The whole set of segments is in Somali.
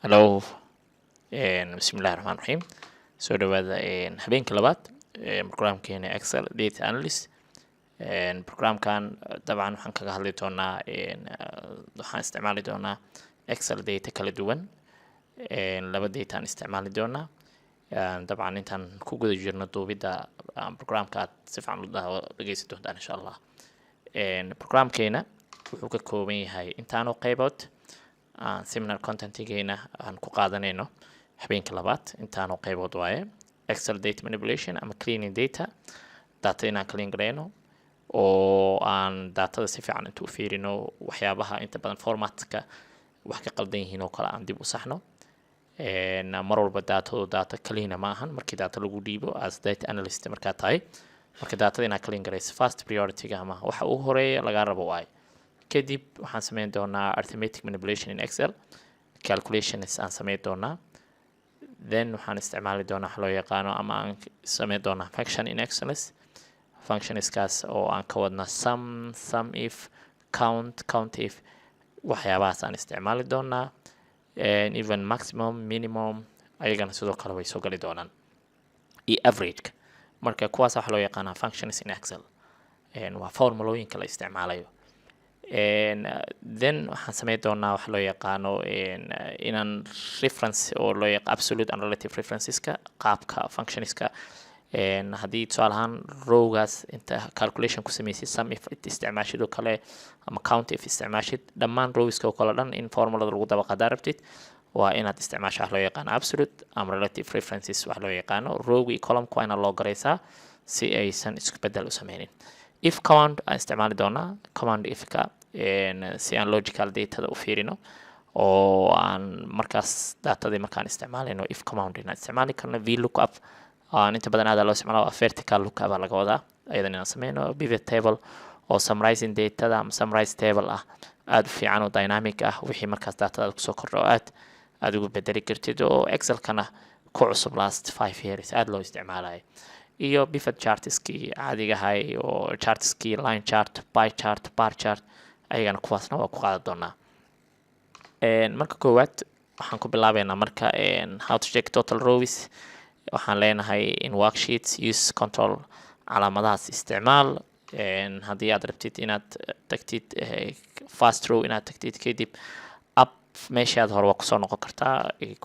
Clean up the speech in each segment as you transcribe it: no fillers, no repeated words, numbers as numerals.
Hello, bismillahi raxmaani raxiim. Soo dhawaada habeenka labaad programkeena Excel Data Analyst. Programkan dabcan waxaan kaga hadli doonaa waxaan isticmaali doonaa Excel data kala duwan. Laba data aan isticmaali doonaa. Dabcan intaan ku guda jirno duubidda programka aad si fiican u dhageysan doontaan insha Allah. Programkeena wuxuu ka kooban yahay intaan oo qaybood. Seminar content-geena aan ku qaadanayno habeenka labaad intaan oo qaybood waaye Excel data manipulation ama cleaning data inaan clean gareyno oo aan datada si fiican inta u fiirino waxyaabaha inta badan formatka wax ka qaldan yihiin oo kale aan dib u saxno. Mar walba data clean ma ahan markii data lagu dhiibo as data analyst markaa tahay marka datada inaan clean gareyso first priority-ga ama waxa ugu horeeya laga rabo waaye. kadib waxaan sameyn doonaa arithmetic manipulation in Excel calculations aan sameyn doonaa. Then waxaan isticmaali doonaa waxa loo yaqaano ama aan sameyn doonaa function in Excel functionskaas oo aan ka wadna sum if count if waxyaabahaas aan isticmaali doonaa and even maximum minimum ayagana sidoo kale way soo gali doonaan iyo average marka kuwaas waxa loo yaqaanaa functions in Excel waa formulooyinka la isticmaalayo. Then waxaan sameyn doonaa waxa loo yaqaano inaan reference oo loo yaqaan absolute and relative referenceska qaabka functionska haddii tusaale ahaan rowgaas inta calculation ku sameysay sum if isticmaashid oo kale ama count if isticmaashid dhammaan rowska oo kale dhan in formulada lagu daba qadaa rabtid waa inaad isticmaasho waxa loo yaqaano absolute ama relative references waxa loo yaqaano rowga iyo columnka waa inaad loo gareysaa si aysan isku bedel u sameynin. If command aan isticmaali doonaa command ifka si aan logical data u fiirino oo aan markaas datadii markaan isticmaalino if command inaan isticmaali karno VLOOKUP inta badan aad loo isticmaalo vertical lookup laga wadaa ayadan inaan sameyno pivot table oo summarizing data ama summarize table aad u fiican oo dynamic wixii markaas datada ku soo kordho aad ugu bedeli kartid oo Excel kana ku cusub last 5 years aad loo isticmaalay. iyo pivot chartskii caadiga ahay oo chartskii line chart pie chart bar chart ayagana kuwaasna waa ku qaadan doonaa. Marka koowaad waxaan ku bilaabeynaa marka how to check total rows waxaan leenahay in worksheets use control calaamadahaas isticmaal haddii aad rabtid inaad tagtid first row inaad tagtid kadib up meeshaad hore waa kusoo noqon kartaa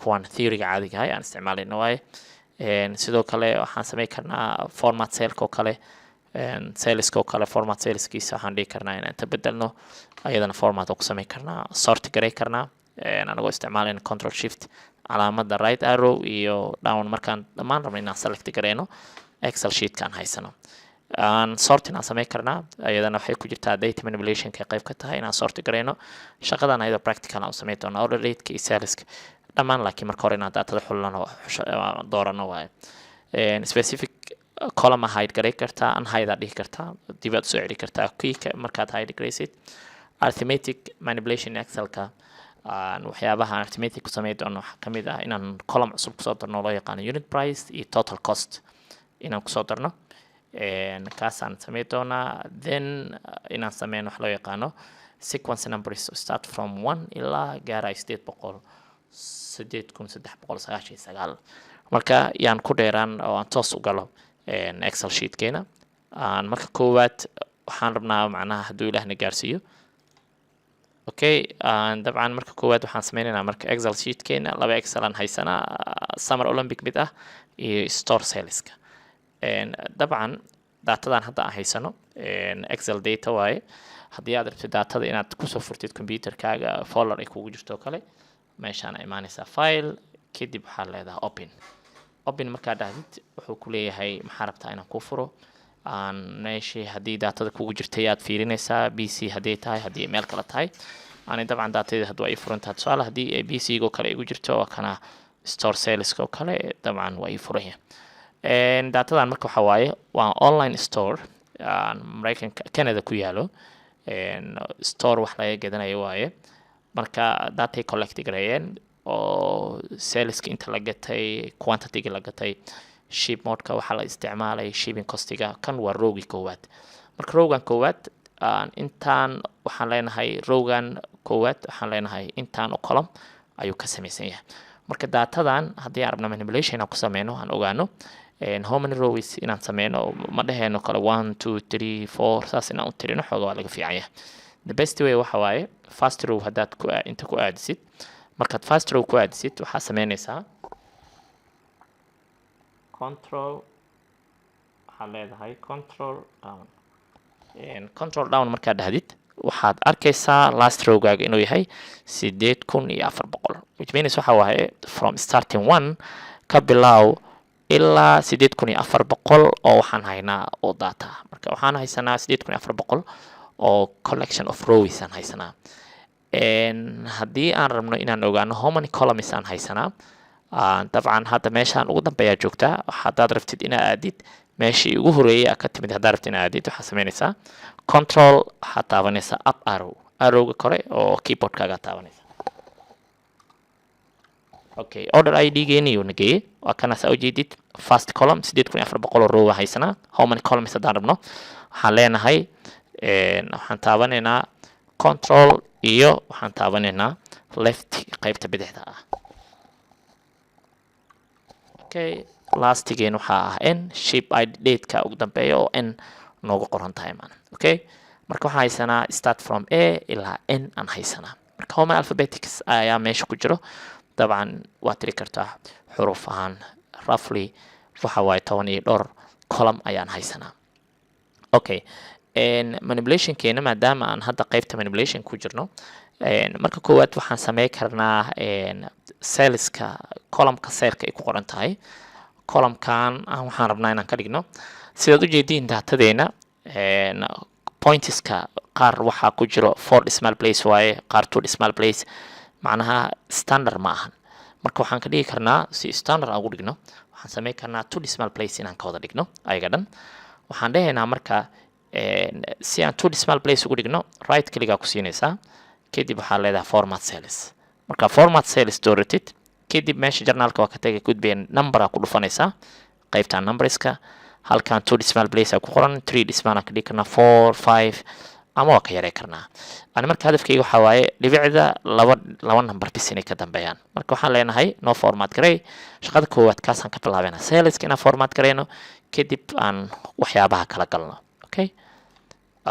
kuwan theory-ga caadiga ahay aan isticmaalayno waaye. sidoo kale waxaan sameyn karnaa format cell-ka oo kale cells oo kale format cellskiisa waxaan dhigi karnaa inaan inta bedelno ayadana format oo ku sameyn karnaa sort garey karnaa anagoo isticmaalayna control shift calaamada right arrow iyo down markaan dhammaan rabno inaan select gareyno Excel sheet-kan haysano aan sort inaan sameyn karnaa ayadana waxay ku jirtaa data manipulation ka qayb ka tahay inaan sort gareyno shaqadan ayada practical aan sameyn doonaa order date-ka iyo cellska dhammaan laakiin marka hore inaad datada xulano doorano waaye. Specific column hide garey kartaa unhide dhihi kartaa dib aad soo celi kartaa quick markaad hide gareysid. Arithmetic manipulation Excel-ka waxyaabaha arithmetic ku sameyn doono waxaa kamid inaan column cusub kusoo darno loo yaqaano unit price iyo total cost inaan kusoo darno kaasaan sameyn doonaa. Then inaan sameyno wax loo yaqaano sequence numbers start from 1 ilaa gaaraya 8,399 marka yaan ku dheeraan oo aan toos u galo Excel sheet-keena marka koowaad waxaan rabnaa macnaha hadduu ilaahna gaarsiiyo dabcan marka koowaad waxaan sameynaynaa marka Excel sheet-keena laba Excel aan haysanaa Summer Olympic mid iyo store saleska dabcan datadan hadda aan haysano Excel data waaye haddii aad rabtid datada inaad kusoo furtid computerkaaga folder ay kugu jirto kale meeshaan ay imaanaysaa file kadib waxaa leedahay open markaa dhahdid wuxuu ku leeyahay maxaa rabtaa inaan ku furo meeshii haddii datada kugu jirtay aad fiirinaysaa PC haddii tahay haddii email kala tahay dabcan datada haddii ay furantahay tusaale haddii PC go kale igu jirto waa kana store sales oo kale dabcan waa furan yahay datadan marka waxa waaye waa online store Mareykanka Canada ku yaalo store wax laga gadanayo waaye marka data collect gareeyeen oo saleska inta la gatay quantity la gatay ship mode-ka waxa la isticmaalay shipping cost-ga kan waa rowgi koowaad marka rowgan koowaad intaan waxaan leenahay rowgan koowaad waxaan leenahay intaan oo column ayuu ka samaysan yahay. marka datadan haddii aan rabno manipulation aan ku sameyno aan ogaano how many rows inaan sameyno ma dhaheyno kale 1 2 3 4 saas inaan u tirino xoogaa waa laga fiican yahay. the best way waxa waaye first row haddaad inta ku aadisid markaad first row ku aadisid waxaa sameynaysaa control waxaa leedahay control down markaad dhahdid waxaad arkaysaa last rowgaaga inuu yahay 8,400 which means waxa waaye from starting 1 ka bilow ilaa 8,400 oo waxaan haynaa oo data. marka waxaan haysanaa 8,400 oo collection of rows aan haysanaa. haddii aan rabno inaan ogaano how many columns aan haysanaa dabcan hadda meeshaan ugu dambeeyaa joogtaa. haddaad rabtid inaad aadid meeshii ugu horeeyay ka timid haddaad rabtid inaad aadid waxaa sameynaysaa control waxaad taabanaysaa up arrowga kore oo keyboardkaaga taabanaysa. okay order id geeni uu nageeyey waa kana saa ujeedid first column 8,400 row haysanaa. how many columns haddaan rabno waxaan leenahay waxaan taabanaynaa control iyo waxaan taabanaynaa left qaybta bidixda ah. okay lastigeen waxaa ah n shape id dateka ugu dambeeya oo n noogu qoran tahay maan. okay marka waxaan haysanaa start from a ilaa n aan haysanaa. marka how many alphabetics ayaa meesha ku jiro dabcan waa tiri kartaa xuruf ahaan roughly waxa waaye 12 column ayaan haysanaa. okay manipulation keena maadaama aan hadda qaybta manipulation ku jirno marka koowaad waxaan sameyn karnaa cellska columnka cellka ay ku qoran tahay columnkan waxaan rabnaa inaan ka dhigno sidaad u jeediin datadeena pointska qaar waxaa ku jiro 4 decimal place waaye qaar 2 decimal place macnaha standard ma ahan. marka waxaan ka dhigi karnaa si standard aan ugu dhigno waxaan sameyn karnaa 2 decimal place inaan ka wada dhigno ayaga dhan. waxaan dhahaynaa marka si aan 2 decimal place ugu dhigno right kligaa ku siinaysaa kadib waxaa leedahay format cells. marka format cells dooratid kadib meesha journalka waa ka tagay gudbeen number ku dhufanaysaa qaybta numberska halkan 2 decimal place ku qoran 3 decimal aan ka dhigi karnaa 4 5 ama waa ka yarey karnaa. ani marka hadafkayga waxa waaye dhibicda laba number bis inay ka dambeeyaan. marka waxaan leenahay no format garay shaqada koowaad kaasaan ka bilaabayna cellska inaan format garayno kadib aan waxyaabaha kala galno.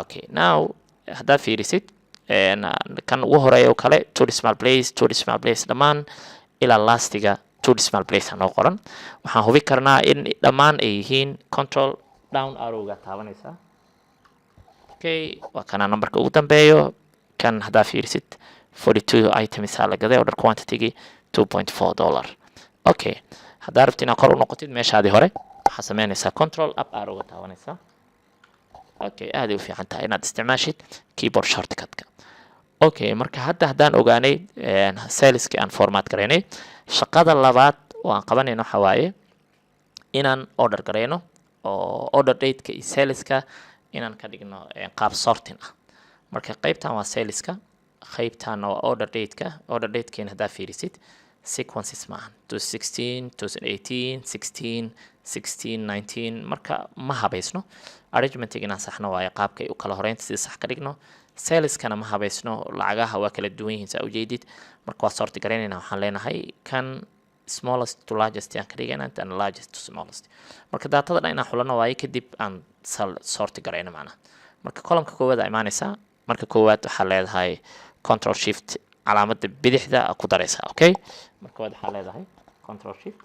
okay now haddaad fiirisid kan ugu horeeya oo kale 2 decimal place dhammaan ilaa lastiga 2 decimal place noo qoran. waxaan hubi karnaa in dhammaan ay yihiin control down arrowga taabanaysa. okay waa kana numberka ugu dambeeyo kan haddaad fiirisid 42 items la gaday order quantity $2.4. okay haddaad rabtid inaad kor u noqotid meeshaadii hore waxaad sameynaysaa control up arrowga taabanaysa. okay aad u fiican tahay inaad isticmaashid keyboard shortcutka. okay marka haddaan ogaanay cellski aan format garaynay shaqada labaad oo aan qabanayno waxa waaye inaan order garayno oo order dateka iyo cellska inaan ka dhigno qaab sorting ah. marka qaybtan waa cellska qaybtan waa order datekeena haddaad fiirisid sequences maahan 2016 2018 16 16 19 marka ma habaysno arrangementig inaan saxno waaye qaabkay u kala horeynta si sax ka dhigno. cellskana ma habaysno lacagaha waa kala duwan yihiin saa ujeedid marka waa sorti garaynayna waxaan leenahay kan smallest to largest aan ka dhigayna and largest to smallest. marka datada dhan inaan xulano waaye kadib aan sorti garayno macnaha. marka columnka koowaad imaanaysaa marka koowaad waxaa leedahay control shift calaamada bidixda ku daraysaa. okay marka waxaa leedahay control shift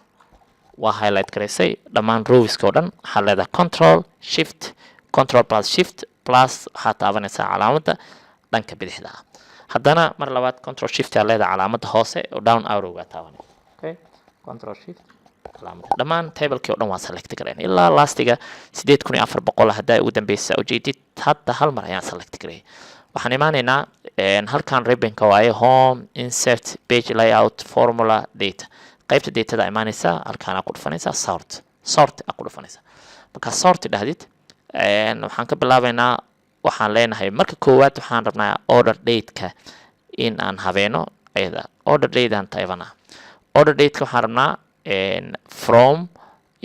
waa highlight garaysay dhammaan rowska oo dhan waxaa leedahay control plus shift plus waxaa taabanaysaa calaamada dhanka bidixda ah. haddana mar labaad control shift aa leedahay calaamada hoose oo down arrowga taabanaysa. okay control shift calaamada dhammaan tablekii oo dhan waa select garayn ilaa lastiga 8,400 haddaa ugu dambeysa ujeedid hadda hal mar ayaan select garay. waxaan imaanaynaa halkan ribbonka waaye home insert page layout formula data qaybta datada imaanaysa halkaan ku dhufanaysaa sort ku dhufanaysaa. marka sort dhahdid waxaan ka bilaabaynaa waxaan leenahay marka koowaad waxaan rabnaa order dateka in aan habeeno ayada order date aan taybana order dateka waxaan rabnaa from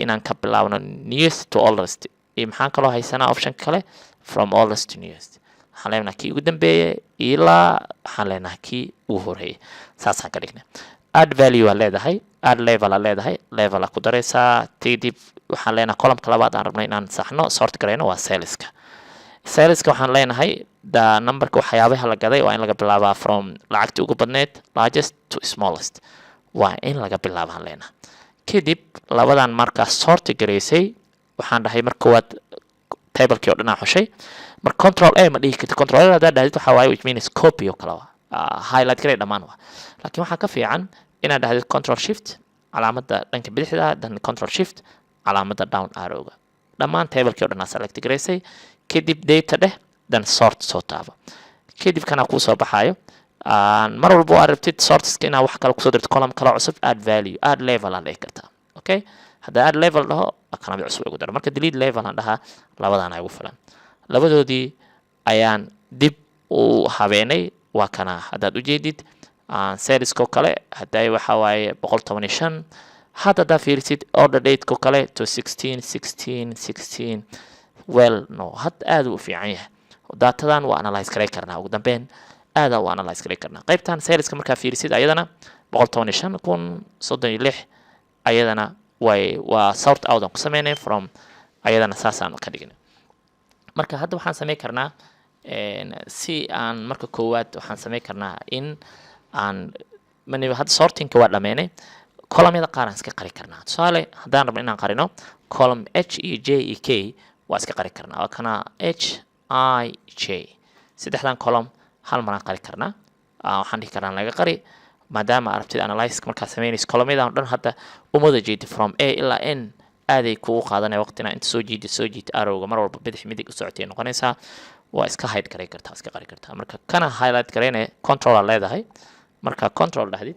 inaan ka bilaabno newest to oldest iyo maxaan kaloo haysanaa option kale from oldest to newest. waxaan leenahay kii ugu dambeeyay ilaa waxaan leenahay kii ugu horeeyay saasaan ka dhignay add value waa leedahay add level aa leedahay level aa ku daraysaa tidib waxaan leenahay columnka labaad aan rabnay inaan saxno sort garayno waa saleska waxaan leenahay the numberka waxyaabaha la gaday waa in laga bilaabaa from lacagtii ugu badneed largest to smallest waa in laga bilaabaan leenahay kadib labadan markaa sort garaysay waxaan dhahay marka koowaad tablekii oo dhan aan xushay marka control a ma dhihi kartid control a haddaad dhahdid waxaa waaye which means copy oo kale highlight garay dhammaan waa laakiin waxaa ka fiican inaad dhahdid control shift calaamadda dhanka bidixda dan control shift calaamadda down arrowga dhammaan tablekii oo dhan aa select garaysay kadib data dheh dan sort soo taabo kadib kana kuu soo baxaayo mar walba waa rabtid sortiska inaad wax kale kusoo dirto column kale cusub add value add level aan dhihi kartaa okay hadda add level dhaho kalaamid cusub ugu daro marka delete level aan dhahaa labadaan ay ugu filan labadoodii ayaan dib u habeenay waa kana haddaad ujeedid salesko kale hadday waxa waaye 115 hadda fiirisid order dateko kale to 16 well no had aad u fiican yahay datadan waa analyze garay karnaa ugu dambeyn aad u analyze garay karnaa qaybtan saleska markaa fiirisid ayadana 115,36 ayadana waa sort out aan ku sameynay from ayadana saasaan ka dhignay marka hadda waxaan sameyn karnaa si aan marka koowaad waxaan sameyn karnaa in aan hadda sortingka waa dhameynay columnyada qaar aan iska qari karnaa tusaale haddaan rabno inaan qarino column h iyo j iyo k waa iska qari karnaa waa kana h I j saddexdan column hal mar aan qari karnaa waxaan dhihi karnaa laga qari maadaama arabtida analysis markaa sameynayso columnyadan oo dhan hadda umada jeedi from a ilaa n aaday kugu qaadanaya waqtina inta soo jiita arrowga mar walba bidix midig u socotay noqonaysaa waa iska hide garay kartaa iska qari kartaa marka kana highlight garayna control aa leedahay marka control dhahdid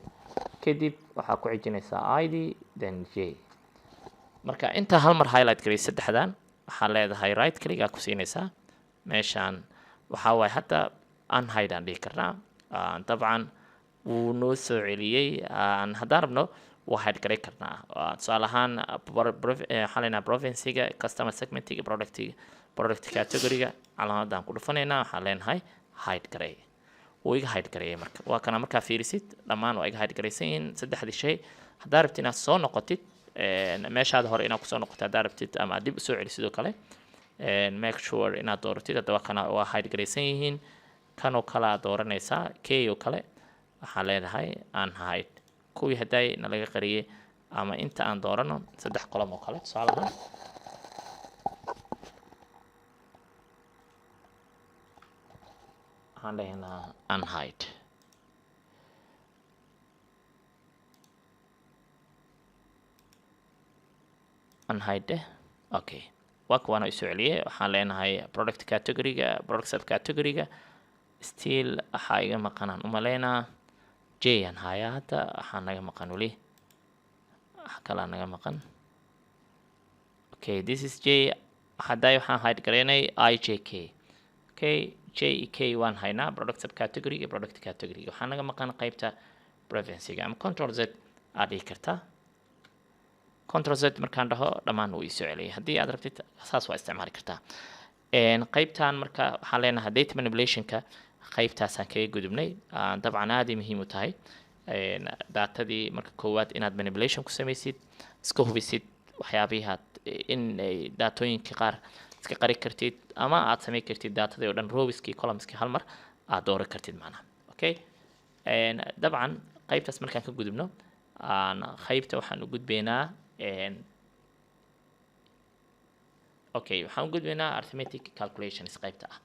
kadib waxaa ku xijinaysaa id then j marka inta hal mar highlight garay saddexdan waxaa leedahay right click aa ku siinaysaa meeshaan waxaa waaye hadda unhide aan dhihi karnaa dabcan wuu noo soo celiyey haddaan rabno waa hide garay karnaa tusaale ahaan waxaa leenahay province-ga customer segment-ga product category-ga calaamadan ku dhufanaynaa waxaan leenahay hide garay wuu iga hide gareeyay marka waa kana markaa fiirisid dhammaan waa iga hide garaysan yihiin saddexdii shay haddaa rabtid inaad soo noqotid meeshaada hore inaad kusoo noqotid haddaa rabtid ama dib usoo celi sidoo kale make sure inaad dooratid haddaba kana waa hide garaysan yihiin kanoo kale aad dooranaysaa k oo kale waxaan leedahay unhide kuwii hadday nalaga qariyay ama inta aan doorano saddex column oo kale tusaale ahaan waxaan leeyahnaa unhide okay waa kuwaana isoo celiyay waxaan leenahay product category-ga product subcategory-ga still waxaa iga maqanaan umaleynaa j aan hayaa hadda waxaa naga maqan weli wax kalaa naga maqan okay this is j hadday waxaan hide garaynay ijk okay j k waan haynaa product subcategory iyo product category waxaa naga maqan qaybta preference-ga ama control z aad dhihi kartaa control z markaan dhaho dhammaan wuu isoo celiyay haddii aad rabtid saas waa isticmaali kartaa qaybtan marka waxaan leenahay data manipulation-ka qaybtaasaan kaga gudubnay dabcan aaday muhiim u tahay datadii marka koowaad inaad manipulation ku samaysid iska hubisid waxyaabihi in daatooyinka qaar iska qari kartid ama aad samayn kartid datadii oo dhan rowiskii columnskii hal mar aad dooran kartid macnaha okay dabcan qaybtaas markaan ka gudubno qaybta waxaan u gudbaynaa okay waxaan u gudbaynaa arithmetic calculations qaybta ah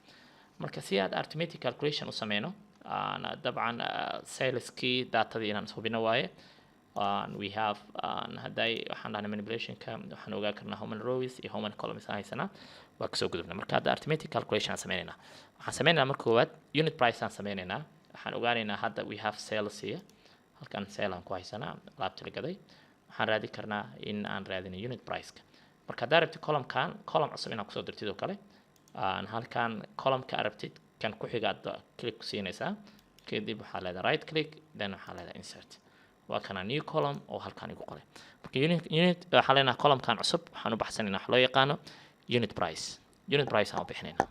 marka si aad arithmetic calculation u sameyno dabcan saleskii datadii inaan hubino waaye we have hadday waxaan dhahnay manipulationka waxaan ogaa karnaa how many rows iyo how many columns aan haysanaa waa kasoo gudubna marka hadda arithmetic calculation aan sameynaynaa waxaan sameynaynaa marka koowaad unit price aan sameynaynaa waxaan ogaanaynaa hadda we have sales here halkan sale aan ku haysanaa alaabta la gaday waxaan raadi karnaa in aan raadino unit price-ka marka haddaa rabtid column cusub inaad kusoo dirtid oo kale halkan column-ka arabtid kan ku xiga aad click ku siinaysaa kadib waxaa leedahay right click then waxaa leedahay insert waa kana new column oo halkan igu qoray marka unit waxaa leenahay column-kan cusub waxaan u baxsanaynaa wax loo yaqaano unit price aan u bixinaynaa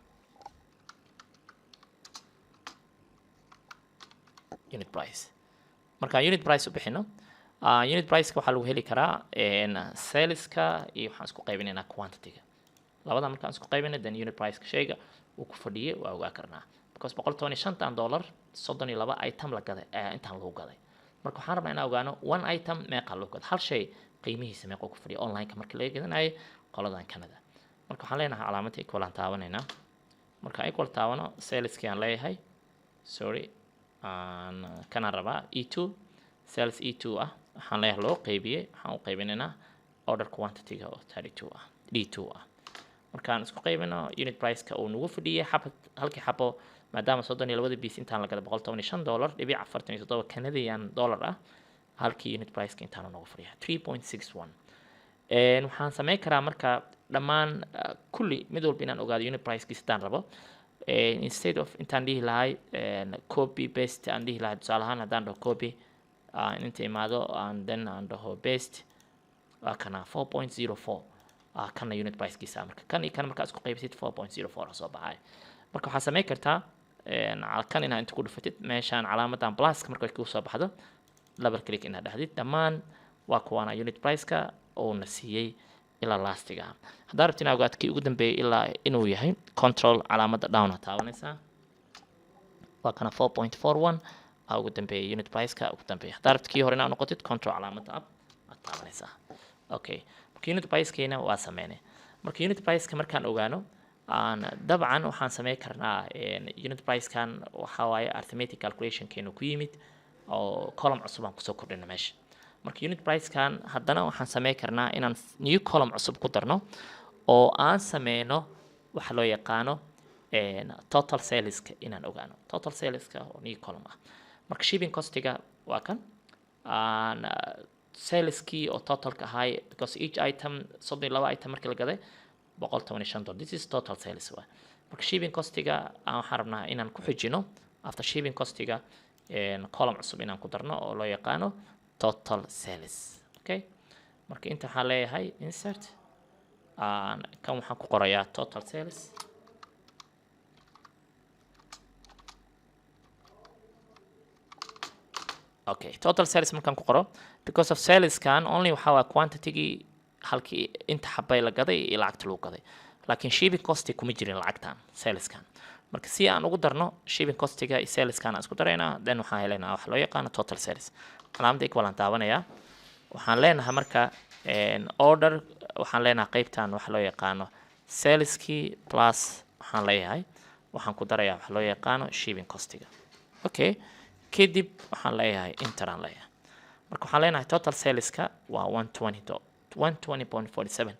unit price marka unit price u bixino unit price waxaa lagu heli karaa saleska iyo waxaan isku qaybinaynaa quantity-ga labada markaan isku qaybinay then unit price ka shayga uu ku fadhiyay waa ogaa karnaa because $115 32 item la gaday intaan lagu gaday marka waxaan rabnaa inaan ogaano one item meeqa lagu gaday hal shay qiimihiisa meeqa ku fadhiyo online-ka marka laga gadanayo qoladan Canada marka waxaan leenahay calaamadda equal aan taabanaynaa marka equal taabano saleskii aan leeyahay sorry kana rabaa E2 sales E2 ah waxaan leeyahay loo qaybiyay waxaan u qaybinaynaa order quantity-ga oo 32 ah D2 ah markaan isku qaybino unit price-ka uu nagu fadhiyay halkii xabo maadaama 32 piece intaan la gaday $115.47 Canadian dollar ah halkii unit price-ka intaan nagu fadhiyay 3.61 waxaan sameyn karaa marka dhammaan kulli mid walba inaan ogaado unit price-kiisa taan rabo instead of intaan dhihi lahay copy paste aan dhihi lahay tusaale ahaan haddaan dhaho copy inta imaado and then aan dhaho paste kana 4.04 kana unit price-kiisa marka kan iyo kan markaa isku qaybisid 4.04 soo baxay marka waxaa sameyn kartaa kan inaad inta ku dhufatid meeshaan calaamadan plus-ka marka ku soo baxdo double click inaad dhahdid dhammaan waa kuwana unit price-ka oo na siiyay ilaa lastiga haddaa rabtid inaad ogaad kii ugu dambeeyay ilaa inuu yahay control calaamadda down aad taabanaysaa waa kana 4.41 ugu dambeeyay unit price-ka ugu dambeeyay haddaa rabtid kii hore inaad noqotid control calaamadda up aad taabanaysaa okay marka unit price-keena waa sameynay marka unit price-ka markaan ogaano dabcan waxaan sameyn karnaa unit price-kan waxa waaye arithmetic calculation-keenu ku yimid oo column cusub aan kusoo kordhino meesha marka unit price-kan haddana waxaan sameyn karnaa inaan new column cusub ku darno oo aan sameyno waxa loo yaqaano total saleska inaan ogaano total saleska oo new column ah marka shipping cost-iga waa kan saleskii oo totalka ahay because each item 32 item markii la gaday $115 this is total sales waa marka shipping cost-iga waxaan rabnaa inaan ku xijino after shipping cost-iga column cusub inaan ku darno oo loo yaqaano total sales okay marka inta waxaan leeyahay insert kan waxaan ku qorayaa total sales okay total sales markaan ku qoro because of sales kan only waxa waa quantity-gii halkii inta xabay la gaday iyo lacagta lagu gaday laakiin shipping cost kuma jirin lacagtan sales kan marka si aan ugu darno shipping cost-iga iyo sales kan aan isku daraynaa then waxaan helaynaa wax loo yaqaano total sales calaamadda equal aan taabanayaa waxaan leenahay marka order waxaan leenahay qaybtan wax loo yaqaano saleskii plus waxaan leeyahay waxaan ku darayaa wax loo yaqaano shipping cost-iga okay kadib waxaan leeyahay enter aan leeyahay marka waxaan leenahay total saleska waa 120.47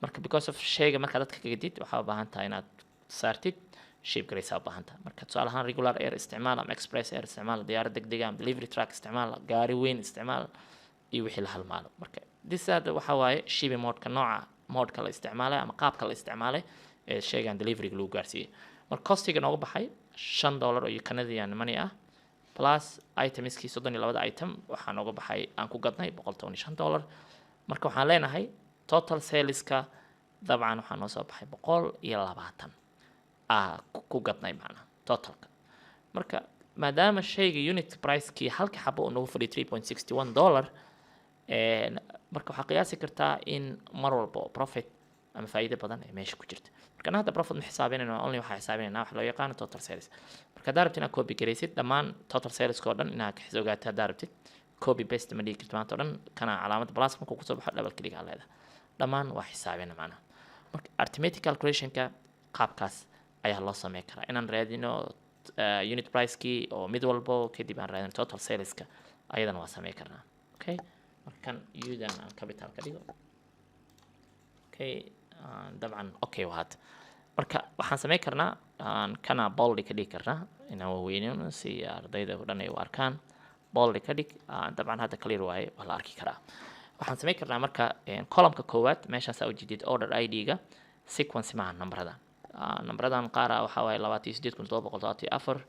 marka because of shayga marka dadka kaga did waxaa u baahan tahay inaad saartid shape garaysaa u baahan tahay marka tusaale ahaan regular air isticmaal ama express air isticmaal diyaarad degdeg ama delivery truck isticmaal gaari weyn isticmaal iyo wixii la halmaalo marka this waxa waaye shipping mode-ka nooca mode-ka la isticmaalay ama qaabka la isticmaalay ee shaygan delivery-ga lagu gaarsiiyay marka cost-iga nooga baxay $5 oo Canadian money ah plus itemskii 32 item waxaa nooga baxay aan ku gadnay $115 marka waxaan leenahay total saleska dabcan waxaa noo soo baxay 120 ku gadnay macna totalka marka maadaama shayga unit price-kii halka xabo uu nagu fadhiyo $3.61 marka waxaa qiyaasi kartaa in mar walba profit ama faa'iido badan ay meesha ku jirto marka hadda profit ma xisaabinayno only waxaa xisaabinaynaa wax loo yaqaano total sales marka haddaad rabtid inaad copy garaysid dhammaan total saleska oo dhan inaad ka xisoogaatid haddaad rabtid copy paste ma dhigi kartid maanta oo dhan kana calaamadda plus markuu kusoo baxo double click aa leedahay dhammaan waa xisaabina macnaha marka arithmetic calculation-ka qaabkaas ayaa loo sameyn karaa inaan raadino unit price-kii oo mid walbo kadib aan raadino total saleska ayadana waa sameyn karnaa okay markan udan aan capital ka dhigo okay dabcan okay waad marka waxaan sameyn karnaa kana bold ka dhigi karnaa inaan waweynino si ardayda oo dhan ay u arkaan bold ka dhig dabcan hadda clear waaye waa la arki karaa waxaan sameyn karnaa marka column-ka koowaad meeshaas aad ujeedid order ID-ga sequence maaha numbradan qaar waxa waaye 28724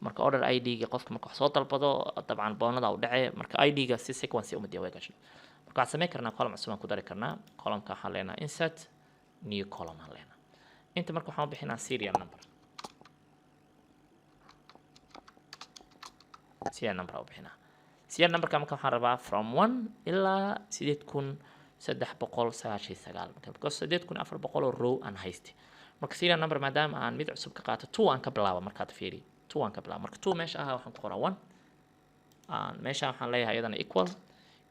marka order ID-ga qofka marka wax soo dalbado dabcan boonada u dhacay marka ID-ga si sequence uma diiwaan gasho marka waxaan sameyn karnaa column cusub aan ku dari karnaa column-ka waxaan leenahay insert new column aan leenahay inta marka waxaan bixinaa serial number serial number oo bixinaa serial number ka marka waxaan rabaa from 1 ilaa 8399 because 8400 oo row aan hayste marka serial number maadaama aan mid cusub ka qaato 2 aan ka bilaabo markaad fiiri 2 aan ka bilaabo marka 2 meesha ah waxaan ku qoraa 1 meesha waxaan leeyahay iyadana equal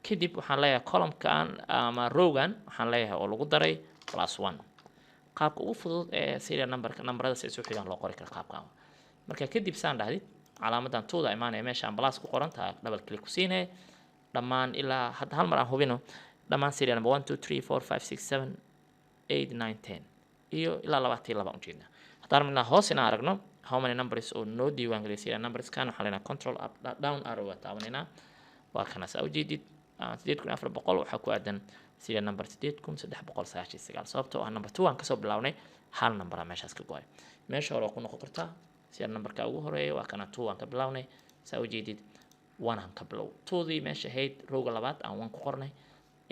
kadib waxaan leeyahay column-kan ama row-gan waxaan leeyahay oo lagu daray +1 qaabka ugu fudud ee serial numberada si isu xigaan loo qori karo qaabkan marka kadib saan dhahdid calaamadan 2da imaanaya meesha aan plus ku qoran tahay double click ku siinay dhamaan ilaa hadda hal mar aan hubino dhamaan serial number 1 2 3 4 5 6 7 8 9 10 iyo ilaa 22 u jeedna haddaan midna hoos inaan aragno how many numbers oo noo diiwaan geliyay serial numbers kan waxaan leenahay control up down arrow taabanina waa kana saa u jeedid 8400 waxa ku aadan serial number 8399 sababtoo ah number 2 aan kasoo bilawnay hal number meeshaas ka go'ay meesha hore ku noqon kartaa serial numberka ugu horeeya waa kana 2 aan ka bilawnay saa u jeedid 1 aan ka bilow 2dii meesha ahayd rowga labaad aan 1 ku qornay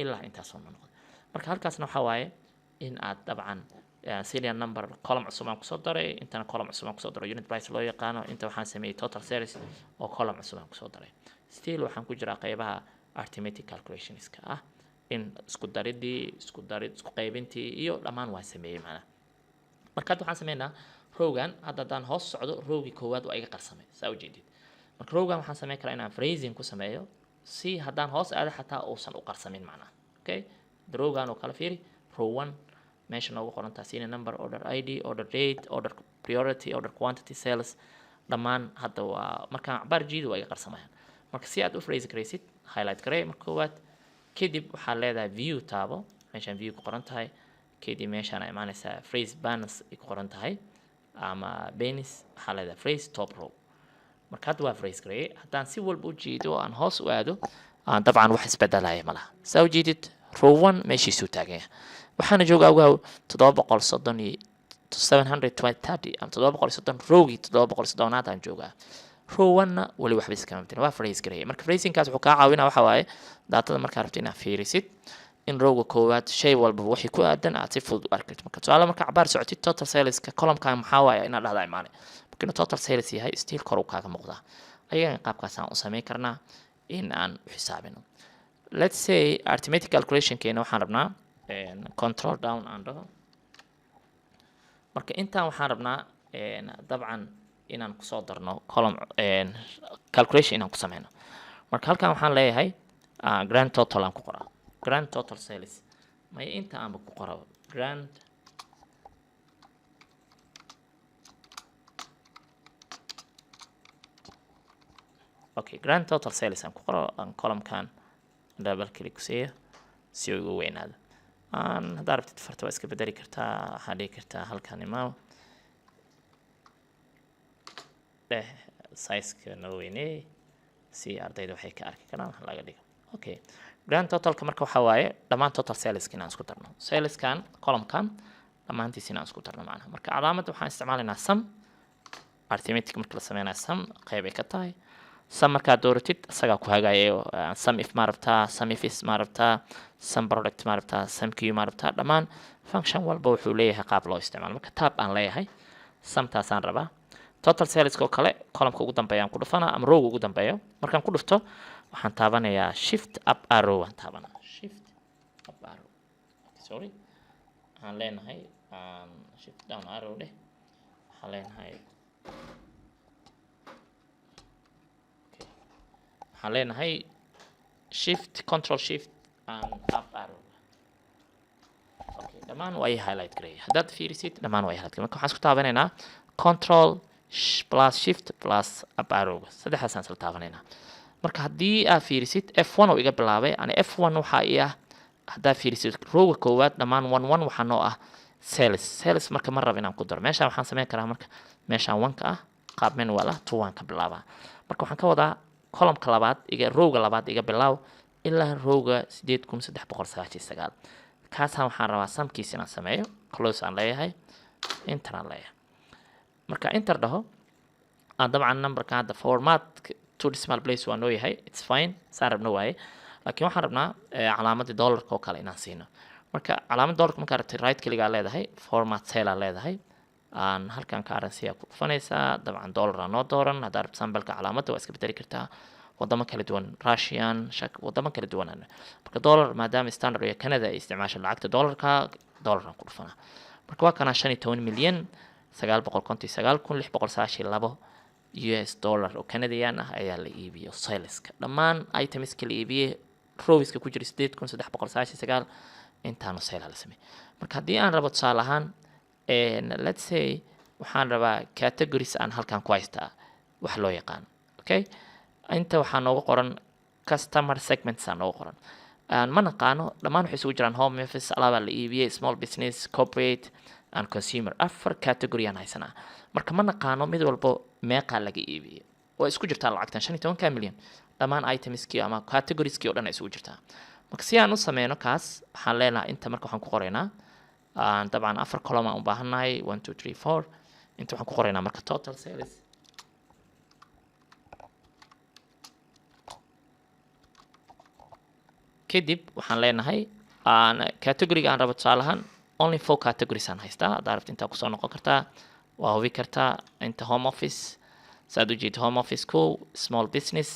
ilaa intaas oo noqon marka halkaasna waxa waaye in aad dabcan serial number column cusub aan kusoo daray intana column cusub aan kusoo daray unit price loo yaqaano inta waxaan sameeyay total series oo column cusub aan kusoo daray still waxaan ku jiraa qaybaha arithmetic calculationska ah in isku daridii isku qaybintii iyo dhamaan waan sameeyay macna marka waxaan sameeynaa rowgan haddaan hoos socdo rowgii koowaad waa iga qarsamay saa u jeedid marka rowgan waxaan sameyn karaa inaan phrasing ku sameeyo si haddaan hoos aado xataa uusan u qarsamin macna okay rowgan oo kala fiiri row 1 meesha noogu qoran tahay serial number order id order date order priority order quantity sales dhamaan hadda waa markaan cabaar jiido waa iga qarsamayaan marka si aad u phrase garaysid highlight garee marka koowaad kadib waxaad leedahay view taabo meeshaan view ku qoran tahay kadib meeshaan ay imaanaysaa phrase banners ay ku qoran tahay ama banners waxaa leedahay phrase top row marka hadda waa phrase garee haddaan si walba u jiido aan hoos u aado aan dabcan wax isbedelaya ma laha saa u jeedid row 1 meeshiisuu taagan yahay waxaana joogaa ogaw 730 ama 730 rowgii 730 aan joogaa row 1na wali waxba iskama beddelin waa phrase garee marka phrasingkaas wuxuu kaa caawinaa waxa waaye daatada markaa rabto inaad fiirisid in rowga koowaad shay walba wixii ku aadan aad si fudud u arki karto marka tusaale marka cabaar socotid total saleska column-kan maxaa waaye inaad dhahdaa imaanay marka inuu total sales yahay still kor uu kaaga muuqdaa ayagan qaabkaas aan u samayn karnaa in aan u xisaabino let's say arithmetic calculation keena waxaan rabnaa control down aan dhaho marka intaan waxaan rabnaa dabcan inaan kusoo darno column calculation inaan ku sameyno marka halkan waxaan leeyahay grand total aan ku qoraa grand total sales may inta aan ku qoraa grand okay grand total sales aan ku qoraa column kan double click siiyo si uu ugu weynaado haddaad rabtid farta waa iska bedeli kartaa waxaad dhigi kartaa halkan imaam size-ka noo weynee si ardayda waxay ka arki karaan wax laga dhigo okay grand totalka marka waxa waaye dhammaan total saleska inaan isku darno saleskan column-kan dhammaantiis inaan isku darno macnaha marka calaamadda waxaan isticmaalaynaa sum arithmetic marka la sameynayo sum qayb ay ka tahay sum markaad dooratid isagaa ku hagaaya sum if ma rabtaa sum if is ma rabtaa sum product ma rabtaa sum q ma rabtaa dhammaan function walba wuxuu leeyahay qaab loo isticmaalo marka tab aan leeyahay sumtaasaan rabaa total saleska oo kale column-ka ugu dambeeya aan ku dhufanaa ama rowga ugu dambeeyo markaan ku dhufto waxaan taabanayaa shift up arrow aan taabanaa shift up arrow sorry waxaan leenahay shift down arrow dheh waxaan leenahay waxaan leenahay shift control shift and up arrow okay dhamaan waa i highlight gareeya haddaad fiirisid dhamaan waa i highlight marka waxaan isku taabanaynaa control plus shift plus up arrow saddexdaasaan isla taabanaynaa marka haddii aad fiirisid f1 oo iga bilaabay ani f1 waxa ii ah haddaad fiirisid rowga koowaad dhammaan 1 waxaa noo ah sales marka ma rabo inaan ku daro meeshaan waxaan sameyn karaa marka meeshaan 1ka ah qaab manual ah 2 ka bilaabaa marka waxaan ka wadaa column-ka labaad rowga labaad iga bilaaw ilaa rowga 8399 kaasaan waxaan rabaa samkiis inaan sameeyo close aan leeyahay enter aan leeyahay marka enter dhaho dabcan numberka hadda format two decimal place waa noo yahay it's fine saan rabno waaye laakiin waxaan rabnaa calaamadii dollarka oo kale inaan siino marka calaamadda dollarka markaa rabtay right keligaa leedahay format cell aa leedahay aan halkan currency ku dhufanaysaa dabcan dollar noo dooran hadda rabto sambalka calaamadda waa iska bedeli kartaa wadamo kala duwan Russian wadamo kala duwan marka dollar maadaama standard iyo Canada ay isticmaasho lacagta dollarka dollar ku dhufana marka waa kana 15 milyan 999,692 US dollar oo Canadian ah ayaa la iibiyo saleska dhammaan items kala iibiyay rowiska ku jira 8,399 intaanu sale la sameeyay marka haddii aan rabo tusaale ahaan let's say waxaan rabaa categories aan halkan ku haystaa wax loo yaqaan okay inta waxaa noogu qoran customer segments aan noogu qoran ma naqaano dhammaan waxay isugu jiraan home office alaaba la iibiyay small business corporate and consumer afar category aan haysanaa marka ma naqaano mid walba meeqa laga iibiyay oo isku jirtaa lacagtan 15 milyan dhammaan itemskii ama categorieskii oo dhan ay isugu jirtaa marka si aan u sameeyno kaas waxaan leenahay inta marka waxaan ku qoraynaa طبعا afar column aan u baahanahay 1 2 3 4 inta waxaan ku qoraynaa marka total sales kadib waxaan leenahay category-ga aan rabo tusaalahan only 4 categories aan haystaa hadda rabto inta ku soo noqon kartaa waa hubi kartaa inta home office saad u jeedo home office small business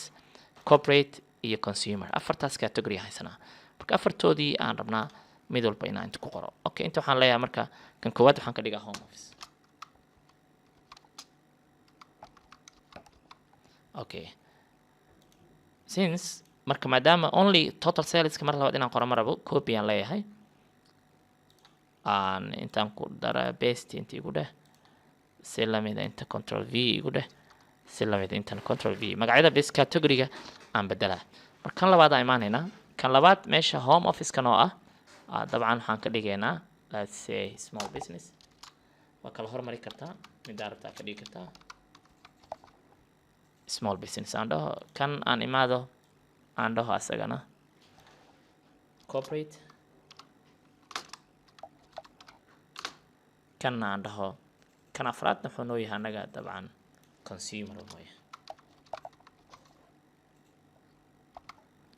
corporate iyo consumer afartaas category haysanaa marka afartoodii aan rabnaa mid walba inaan inta ku qoro okay inta waxaan leeyahay marka kan koowaad waxaan ka dhigaa home office okay since marka maadaama only total sales ka mar labaad inaan qoro ma rabo copy aan leeyahay intaan ku dara paste inta igu dheh si lamida inta control v igu dheh si lamida inta control v magacyada base category-ga aan bedelaa marka kan labaad aan imaanaynaa kan labaad meesha home office kan oo ah طبعا waxaan ka dhigaynaa let's say small business waa kala hormari kartaa mid arabta ka dhigi kartaa small business aan dhaho kan aan imaado aan dhaho asagana corporate kan aan dhaho kan afraadna wuxuu noo yahay anaga dabcan consumer mooye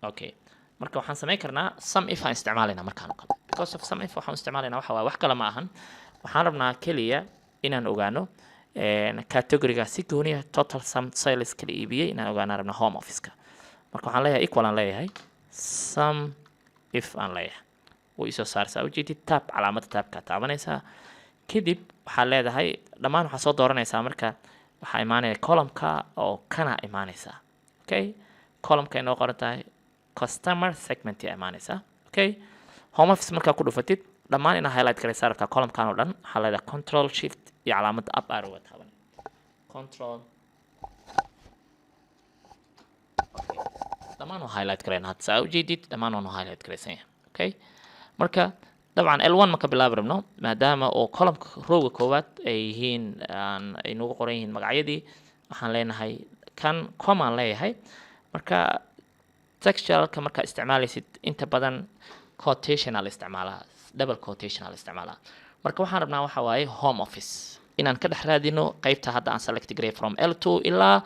okay marka waxaan sameyn karnaa sum if aan isticmaalayna markaan oo kale because of sum if waxaan isticmaalayna waxa wax kale ma ahan waxaan rabnaa kaliya inaan ogaano category-ga si gooni ah total sum sales kala iibiyay inaan ogaano rabnaa home office-ka marka waxaan leeyahay equal aan leeyahay sum if aan leeyahay oo isoo saarsaa ujeedid tab calaamada tabka taabanaysaa kadib waxaa leedahay dhammaan waxaa soo dooranaysaa marka waxaa imaanaya column-ka oo kana imaanaysaa okay column-ka inoo qoran tahay customer segment ay imaanaysaa okay home office markaa ku dhufatid dhammaan inaa highlight garaysaa rabtaa column-kan oo dhan waxaa leedahay control shift iyo calaamada up arrow waa taaban control okay dhammaan waa highlight garayna hadda saa ujeedid dhammaan waa highlight garaysan yahay okay marka dabcan L1 marka bilaab rabno maadaama oo column-ka row-ga koowaad ay yihiin ay nagu qoran yihiin magacyadii waxaan leenahay kan comma aan leeyahay marka textualka marka isticmaalaysid inta badan quotational isticmaalaa double quotational isticmaalaa marka waxaan rabnaa waxa waaye home office inaan ka dhex raadino qaybta hadda aan select garay from L2 ilaa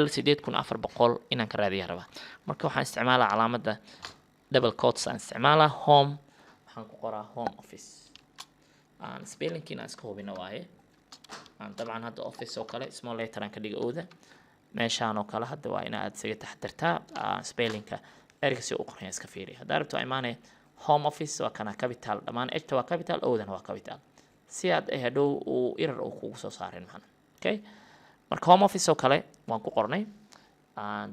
L8400 inaan ka raadiyo rabaa marka waxaan isticmaalaa calaamada double quotes aan isticmaalaa home waxaan ku qoraa home office spelling-kiina iska hubino waaye dabcan hadda office oo kale small letter aan ka dhigo ooda meeshaan oo kale hadda waa inaad isaga taxdirtaa spelling-ka ereyga si uu qoran iska fiiri hadda rabto imaanay home office waa kana capital dhammaan ejta waa capital oodana waa capital si aad hadhow uu error uu kugu soo saarin maxan okay marka home office oo kale waan ku qornay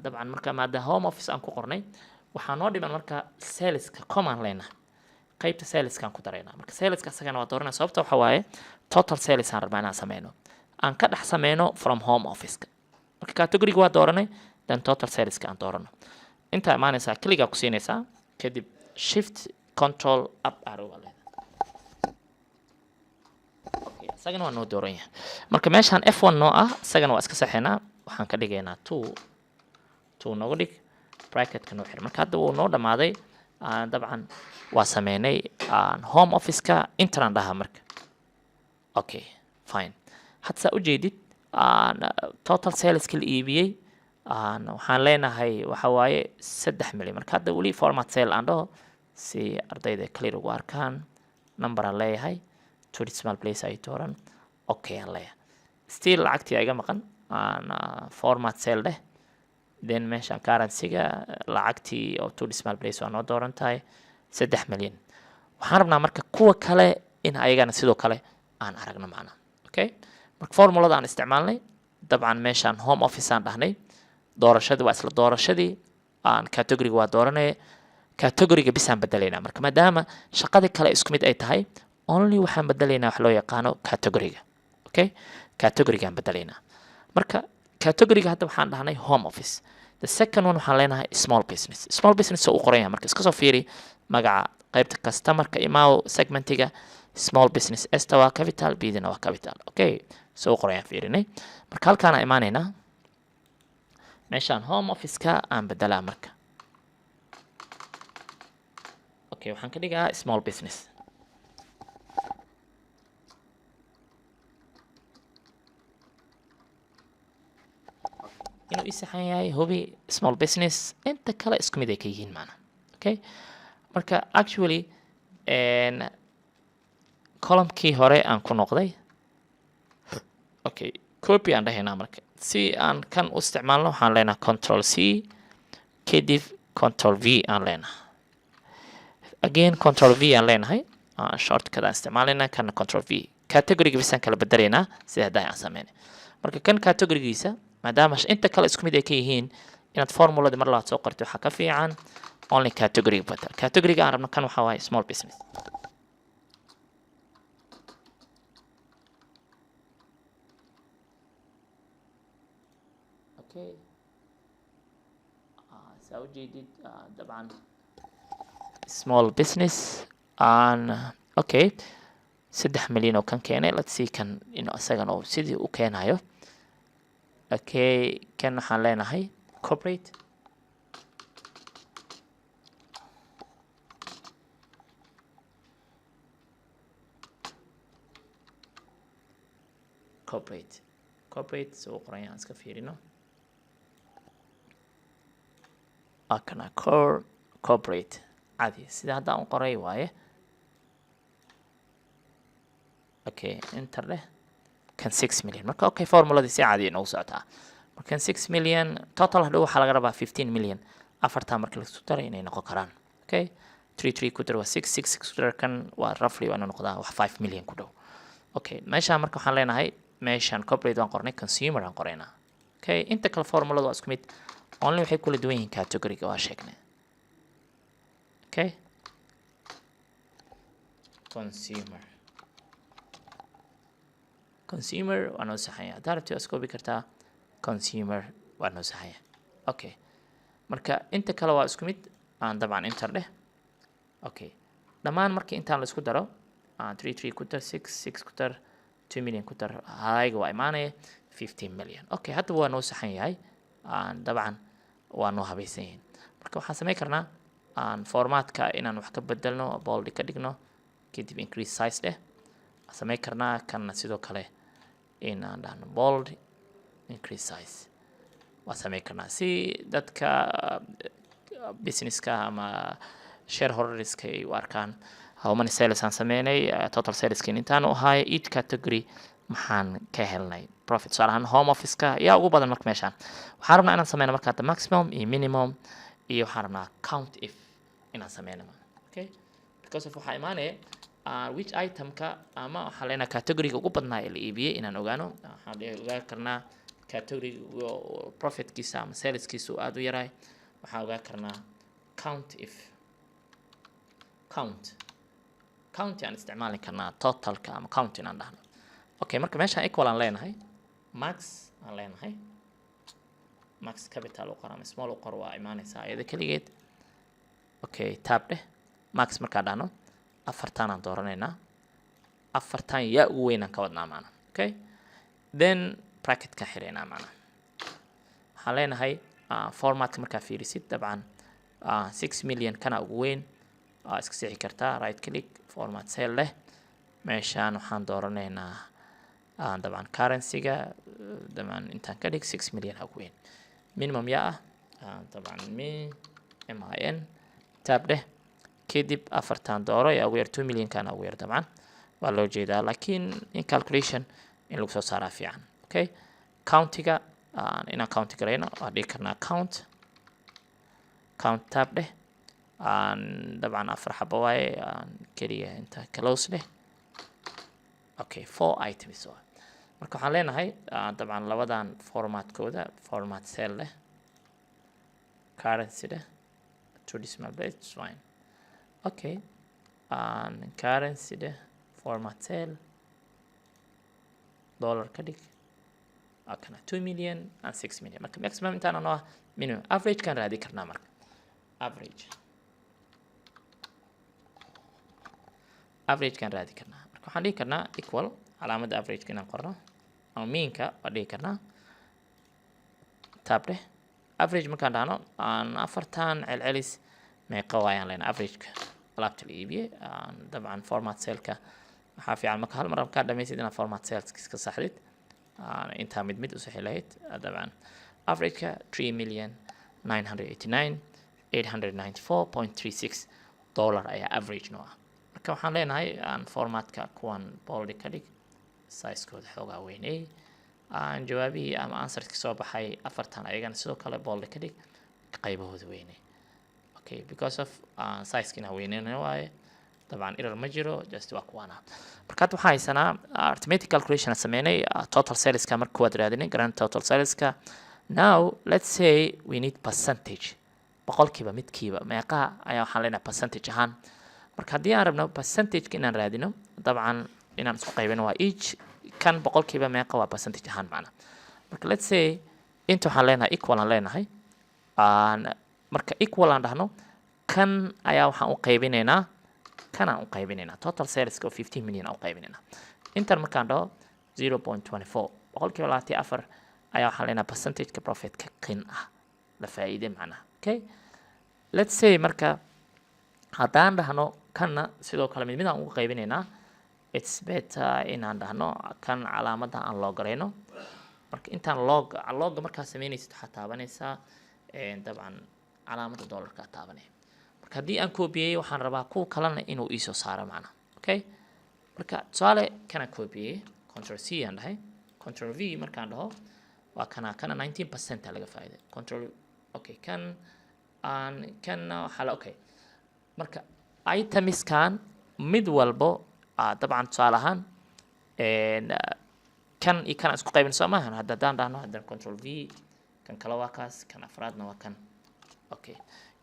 dabcan marka maadaama home office aan ku qornay waxaa noo dhiman marka saleska command lena qaybta saleskaan ku dareynaa marka saleska asagana waa dooranaa sababta waxa waaye total sales aan rabnaa inaan sameyno aan ka dhex sameyno from home office-ka marka category waa dooranay dan total sales-ka aan doorano inta imaanaysaa kliga ku siinaysaa kadib shift control up arrow waa leedahay okay isagana waa noo dooran yahay marka meeshaan F1 noo ah isagana waa iska saxeynaa waxaan ka dhigaynaa 2 noogu dhig bracket-ka noo xir marka hadda wuu noo dhamaaday dabcan waa sameynay home office-ka intaan dhaha marka okay fine hadda saa ujeedid total sales kala iibiyay waxaan leenahay waxa waaye 3 milyan marka hadda wali format sale aan dhaho si ardayda clear ugu arkaan number aan leeyahay to decimal place ay dooran okay aan leeyahay still lacagtii iga maqan aan format cell leh then meeshaan currency-ga lacagtii oo 2 decimal place waa noo dooran tahay 3 milyan waxaan rabnaa marka kuwa kale in ayagana sidoo kale aan aragno macna okay marka formulada aan isticmaalnay dabcan meeshaan home office aan dhahnay doorashadii waa isla doorashadii aan category waa dooranay category-ga bis aan bedelaynaa marka maadaama shaqadii kale isku mid ay tahay only waxaan bedelaynaa wax loo yaqaano category-ga okay category-ga aan bedelaynaa marka category-ga hadda waxaan dhahnay home office the second one waxaan leenahay small business oo u qoran yahay marka iska soo fiiri magaca qaybta customer-ka imaaw segmentiga small business esta waa capital bidina waa capital okay soo qoran yahay fiirinay marka halkaan aan imaanaynaa meeshaan home office-ka aan bedelaa marka okay waxaan ka dhigaa small business inuu isaxan yahay hubi small business inta kale isku mid ay ka yihiin macna okay marka actually column-kii hore aan ku noqday okay copy aan dhahaynaa marka si aan kan u isticmaalno waxaan leenahay control C kadib control V aan leenahay again control V aan leenahay shortcut aan isticmaalayna kana control V category-ga bisaan kala bedelaynaa sida hadda aan sameynay marka kan category-giisa maadaama inta kale isku mid ay ka yihiin inaad formulada mar labaad soo qorto waxaa ka fiican only category bedel category-ga aan rabno kan waxaa waaye small business okay saa ujeedid dabcan small business aan okay 3 milyan oo kan keenay let's see kan inuu asagana oo sidii u keenayo okay kan waxaan leenahay corporate soo qoran yahay iska fiirino akana corporate عادي sida hadda aan qoray waaye okay enter leh kan 6 milyan marka okay formuladii si caadi inoo socotaa marka 6 milyan total hadhow waxaa laga rabaa 15 milyan afartaa marka la isku daray inay noqon karaan okay 3 ku dar waa 6 ku dar kan waa roughly waa noqdaa wax 5 milyan ku dhow okay meeshaan marka waxaan leenahay meeshaan corporate waan qornay consumer aan qoraynaa okay inta kale formuladu waa isku mid only waxay kula duwan yihiin category-ga waa sheegnay okay consumer waa noo saxaya haddaa rabti waa iskoobi kartaa consumer waa noo saxaya okay marka inta kale waa isku mid aan dabcan enter dheh okay dhammaan marka intaan la isku daro 3 ku dar 6 ku dar 2 milyan ku dar hayga waa imaanaya 15 milyan okay hadda waa noo saxan yahay dabcan waa noo habaysan yihiin marka waxaan samayn karnaa formatka inaan wax ka bedelno bold ka dhigno kadib increase size dheh samayn karnaa kana sidoo kale in aan dhahno bold increase size waa samayn karnaa si dadka businesska ama shareholderska ay u arkaan how many sales aan sameynay total sales kin intaan u ahay each category maxaan ka helnay profit tusaale ahaan home office-ka yaa ugu badan marka meeshaan waxaan rabnaa inaan sameyno marka the maximum iyo minimum iyo waxaan rabnaa count if inaan sameyno okay because of waxaa imaanaya which item-ka ama waxaa leenahay category-ga ugu badnaa ee la iibiyey inaan ogaano waxaan ogaan karnaa category profitkiisa ama saleskiisa aad u yaraay waxaan ogaan karnaa count if count aan isticmaali karnaa totalka ama count inaan dhahno okay marka meeshaan equal aan leenahay max aan leenahay max capital u qor ama small u qor waa imaanaysaa iyada keligeed okay tab dheh max markaa dhahno afartaan aan dooranaynaa afartaan yaa ugu weyn aan ka wadnaa maana okay then bracket ka xiraynaa maana waxaan leenahay formatka markaa fiirisid dabcan 6 milyan kana ugu weyn iska sixi kartaa right click format cell leh meeshaan waxaan dooranaynaa dabcan currency-ga dabcan intaan ka dhig 6 milyan ugu weyn minimum yaa dabcan min tab dheh kadib afartaan dooro yaa ugu yar 2 milyan kana ugu yar dabcan waa loo jeedaa laakiin in calculation in lagu soo saaraa fiican. Okay, countiga inaan count gareyno waa dhigi karnaa count tab dheh dabcan 4 xabo waaye keliya inta close dheh. Okay, 4 items waa marka waxaan leenahay dabcan labadan formatkooda format cell leh currency dheh to decimal place fine. Okay, currency dheh format cell dollar ka dhig kana 2 million and 6 million marka maximum intaan ano minimum average kan raadi karnaa marka average kan raadi karnaa marka waxaan dhigi karnaa equal calaamada average kan qorno ama meanka waa dhigi karnaa tab dheh average markaan dhahno afartan celcelis meeqa waayaan leena average-ka alaabta la iibiyey dabcan format cell-ka waxaa fiican marka hal mar ka dhamaysid inaad format cells ka saxdid intaa mid u saxi lahayd dabcan average-ka 3,989,894.36 dollar ayaa average noo ah marka waxaan leenahay formatka kuwan bold ka dhig size-kooda xoogaa weynay jawaabihii ama answerska soo baxay afartan ayagana sidoo kale bold ka dhig qaybahooda weynay. Okay, because of size-kina weynayna waaye طبعا error ma jiro just waa kuwana marka waxaa haysanaa arithmetic calculation sameynay total sales ka marka waad raadinay grand total sales ka. Now let's say we need percentage boqolkiiba midkiiba meeqa ayaa waxaan leenahay percentage ahaan marka haddii aan rabno percentage inaan raadino dabcan inaan isku qaybino waa each kan boqolkiiba meeqa waa percentage ahaan macna marka let's say inta waxaan leenahay equal aan leenahay marka equal aan dhahno kan ayaa waxaan u qaybinaynaa kana u qaybinaynaa total sales ka 15 million u qaybinaynaa inta markaan dhaho 0.24 boqolkiiba 24 ayaa waxaan leenahay percentage ka profit ka qin ah la faa'iido macnaha. Okay, let's say marka haddaan dhahno kana sidoo kale mid aan ugu qaybinaynaa it's better inaan dhahno kan calaamada aan loo gareyno marka intaan log markaa sameynaysid waxaa taabanaysaa dabcan calaamada dollarka taabanay marka haddii aan koobiyey waxaan rabaa kuwa kalena inuu iisoo saaro macnaha. Okay, marka tusaale kana koobiyey control c aan dhahay control v markaan dhaho waa kana 19% laga faa'iiday control. Okay, kan xala. Okay, marka itemskan mid walbo dabcan tusaale ahaan kan iyo kan isku qaybin soo maahan haddaan dhahno haddaan control v kan kale waa kaas kan afraadna waa kan. Okay,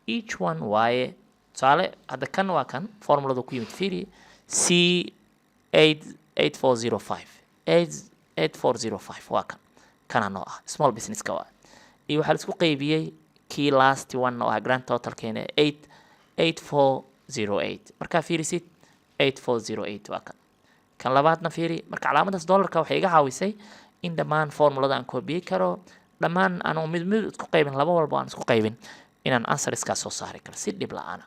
each one waaye tusaale hadda kan waa kan formulada ku yimid fiiri C8405 waa kana noo ah small business ka waa iyo waxa la isku qaybiyey kii last one oo ah grand total keena 8408 marka fiirisid 8408 waa kan labaadna fiiri marka calaamadaas dollarka waxay iga caawisay in dhammaan formulada aan koobiyey karo dhammaan aan mid isku qaybin laba walba aan isku qaybin inaan answer iska soo saari karo si dhib la'aan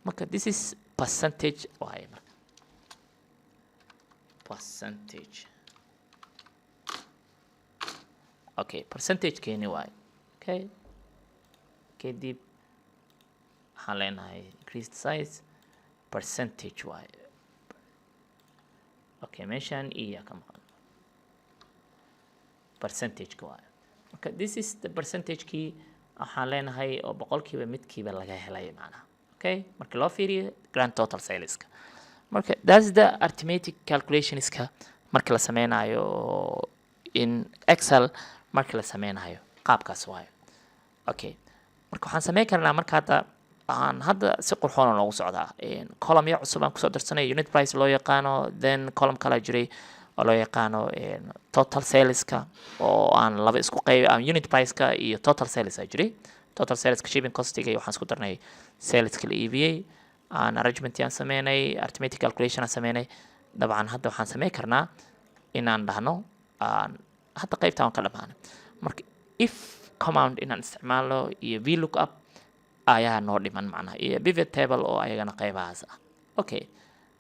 marka this is percentage waaye marka percentage. Okay, percentage keeni waaye. Okay, kadib waxaan leenahay increased size percentage waaye. Okay, meeshaan iya ka maqan percentage ka waaye marka this is the percentage kii waxaan leenahay oo boqolkiiba midkiiba laga helay macnaha. Okay, marka loo fiiriyo grand total sales ka marka that's the arithmetic calculations ka marka la sameynayo in Excel marka la sameynayo qaabkaas waaye. Okay, marka waxaan sameyn karnaa marka hadda si qurxoon loogu socdaa column ya cusub aan ku soo darsanay unit price loo yaqaano then column kala jiray oo loo yaqaano total sales ka oo aan laba isku qayb unit price ka iyo total sales ay jiray total sales ka shipping cost iyo waxaan isku darnay sales ka la iibiyey arrangement yaan sameynay arithmetic calculation aan sameynay dabcan hadda waxaan sameyn karnaa inaan dhahno hadda qaybtaan ka dhamaanay marka if command inaan isticmaalo iyo VLOOKUP ayaa noo dhiman macnaha iyo pivot table oo ayagana qaybahaas ah. Okay,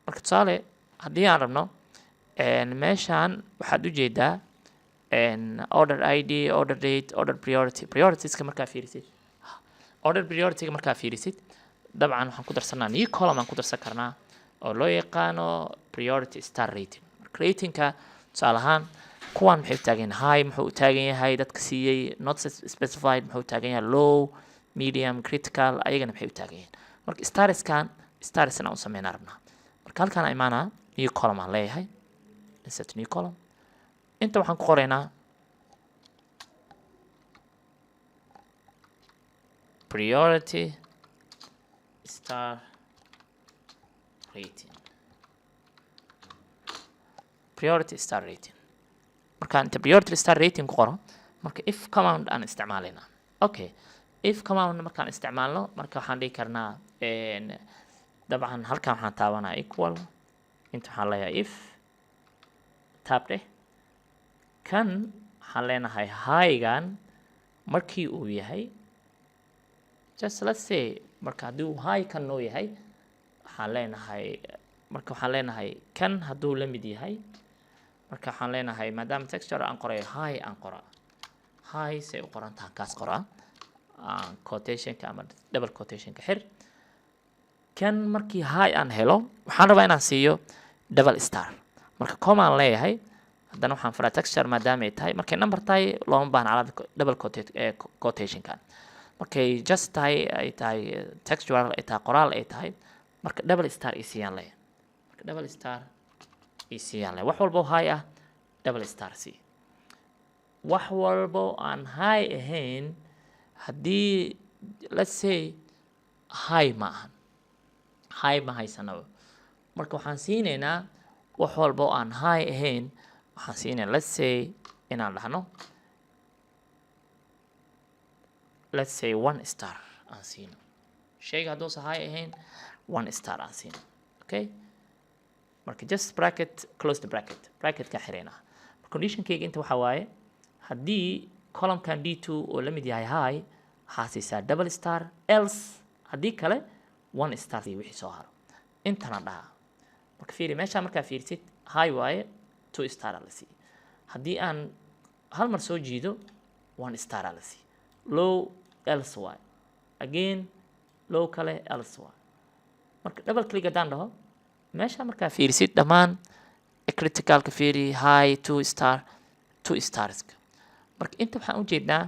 marka tusaale haddii aan rabno meeshaan waxaad u jeedaa order ID order date order prioritieska markaa fiirisid order priority markaa fiirisid dabcan waxaan ku darsanaa new column aan ku darsan karnaa oo loo yaqaano priority star rating. Ratingka tusaale ahaan kuwan maxay u taagan yahay high muxuu u taagan yahay dadka siiyey not specified muxuu u taagan yahay low medium critical ayagana maxay u taagan yihiin marka starsna u sameynaa rabnaa marka halkaan imaanaa new column aan leeyahay insert new column inta waxaan ku qoraynaa priority star rating priority star rating marka inta priority star rating ku qoro marka if command aan isticmaalina okay if command markaan isticmaalno marka waxaan dhihi karnaa dabcan halkaan waxaan taabanaa equal inta waxaan leeyahay if tab dheh kan waxaan leenahay high-gan markii uu yahay just let's say marka haddii uu high kan noo yahay waxaan leenahay marka waxaan leenahay kan hadduu la mid yahay marka waxaan leenahay maadaama texture aan qoray high aan qora high say u qoran tahay kaas qoraa quotationka ama double quotationka xir kan markii high aan helo waxaan rabaa inaan siiyo double star marka comma aan leeyahay haddana waxaan furaa texture maadaama ay tahay markay number tahay looma baahna calaamada double quotationkan markay just tahay ay tahay textual ay tahay qoraal ay tahay marka double star isiiyaan leeyahay marka double star isiiyaan leeyahay wax walbo high ah double star si wax walbo aan high ahayn haddii let's say high ma ahan high ma haysanaba marka waxaan siinaynaa wax walbo aan high ahayn waxaan siinaynaa let's say inaan dhahno let's say 1 star aan siino shayga hadduusan high ahayn 1 star aan siino okay marka just bracket close the bracket ka xireynaa conditionkayga inta waxaa waaye haddii columnkan d2 oo la mid yahay high waxaa siisaa double star else haddii kale 1 star iyo wixii soo haro intana dhaha marka fiiri meesha markaa fiirsid high waaye 2 star la sii haddii aan hal mar soo jiido 1 star la sii low else waaye again low kale else waaye marka double click haddaan dhaho meesha markaa fiirsid dhammaan criticalka fiiri high 2 star 2 starska marka inta waxaan u jeednaa